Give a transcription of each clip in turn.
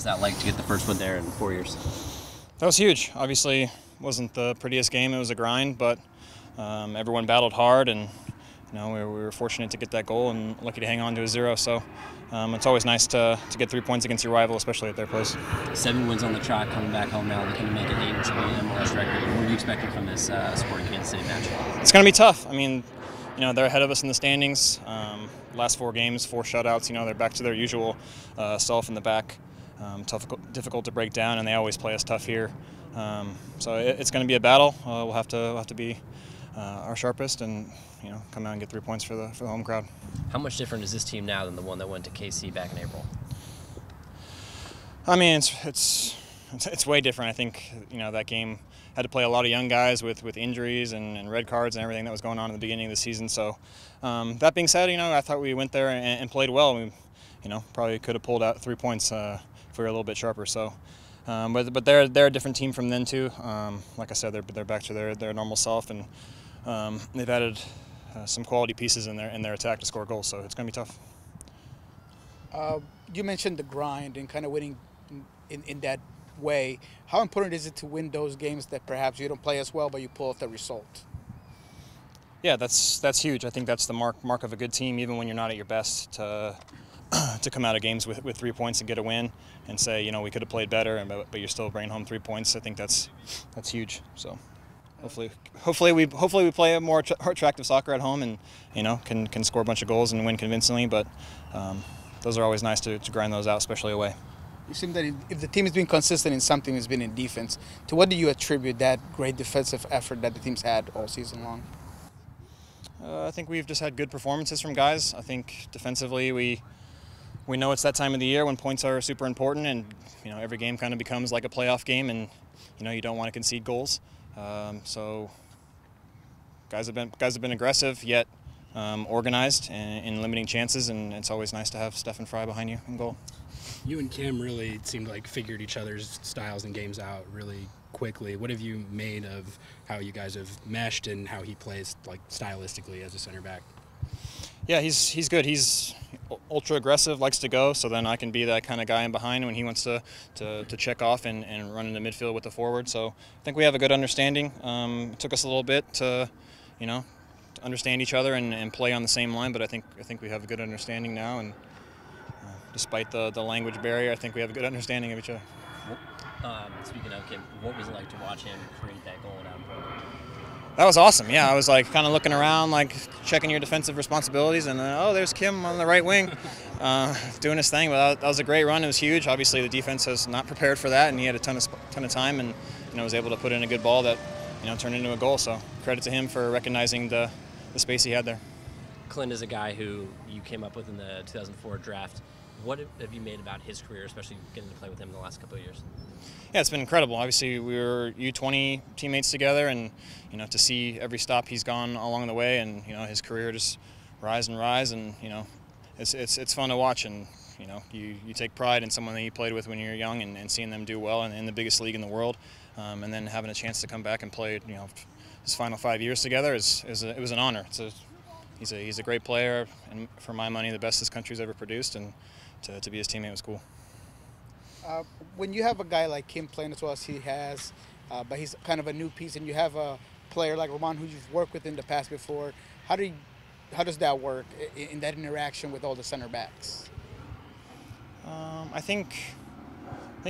was that like to get the first win there in 4 years? That was huge. Obviously, wasn't the prettiest game. It was a grind, but everyone battled hard, and we were fortunate to get that goal and lucky to hang on to a 0. So it's always nice to get 3 points against your rival, especially at their place. 7 wins on the trot, coming back home now, looking to make it 8, which will be an MLS record. What are you expecting from this Sporting Kansas City match? It's going to be tough. I mean, they're ahead of us in the standings. Last 4 games, 4 shutouts. They're back to their usual self in the back. Difficult to break down, and they always play us tough here. So it's going to be a battle. We'll have to be our sharpest and come out and get 3 points for the home crowd. How much different is this team now than the one that went to KC back in April? I mean, it's way different. I think that game had to play a lot of young guys with injuries and red cards and everything that was going on in the beginning of the season. So that being said, I thought we went there and played well. We probably could have pulled out 3 points if we were a little bit sharper. So. But they're a different team from then too. Like I said, they're back to their normal self, and they've added some quality pieces in their attack to score goals. So it's going to be tough. You mentioned the grind and kind of winning in that way. How important is it to win those games that perhaps you don't play as well, but you pull off the result? Yeah, that's huge. I think that's the mark of a good team, even when you're not at your best. To come out of games with 3 points and get a win and say, we could have played better, but you're still bringing home 3 points. I think that's huge. So hopefully we play a more attractive soccer at home and can score a bunch of goals and win convincingly. But those are always nice to grind those out, especially away. You seem that if the team has been consistent in something, it's been in defense. To what do you attribute that great defensive effort that the team's had all season long? I think we've just had good performances from guys. I think defensively we know it's that time of the year when points are super important, and every game kind of becomes like a playoff game, and you don't want to concede goals. So guys have been aggressive yet organized in limiting chances, and it's always nice to have Stefan Fry behind you in goal. You and Kim really seemed like figured each other's styles and games out really quickly. What have you made of how you guys have meshed and how he plays like stylistically as a center back? Yeah, he's good. He's ultra aggressive, likes to go, so then I can be that kind of guy in behind when he wants to check off and run into midfield with the forward. So I think we have a good understanding. It took us a little bit to understand each other and play on the same line, but I think we have a good understanding now, and despite the language barrier, I think we have a good understanding of each other. Speaking of Kim, what was it like to watch him create that goal down front? That was awesome. Yeah, I was like kind of looking around, like checking your defensive responsibilities, and oh, there's Kim on the right wing, doing his thing. But that was a great run. It was huge. Obviously, the defense was not prepared for that, and he had a ton of time, and was able to put in a good ball that turned into a goal. So credit to him for recognizing the space he had there. Clint is a guy who you came up with in the 2004 draft. What have you made about his career, especially getting to play with him in the last couple of years? Yeah, it's been incredible. Obviously, we were U20 teammates together, and to see every stop he's gone along the way, and his career just rise and rise, and it's fun to watch, and you take pride in someone that you played with when you were young, and seeing them do well in the biggest league in the world, and then having a chance to come back and play his final 5 years together it was an honor. He's a great player, and for my money, the best this country's ever produced, and to be his teammate was cool. When you have a guy like Kim playing as well as he has, but he's kind of a new piece, and you have a player like Roman who you've worked with in the past before, how does that work in that interaction with all the center backs? I think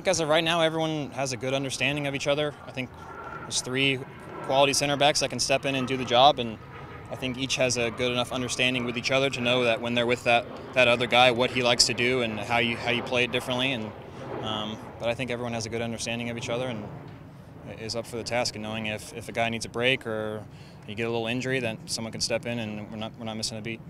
as of right now, everyone has a good understanding of each other. I think there's 3 quality center backs that can step in and do the job, and I think each has a good enough understanding with each other to know that when they're with that other guy, what he likes to do and how you play it differently. And but I think everyone has a good understanding of each other and is up for the task, and knowing if a guy needs a break or you get a little injury, then someone can step in and we're not missing a beat.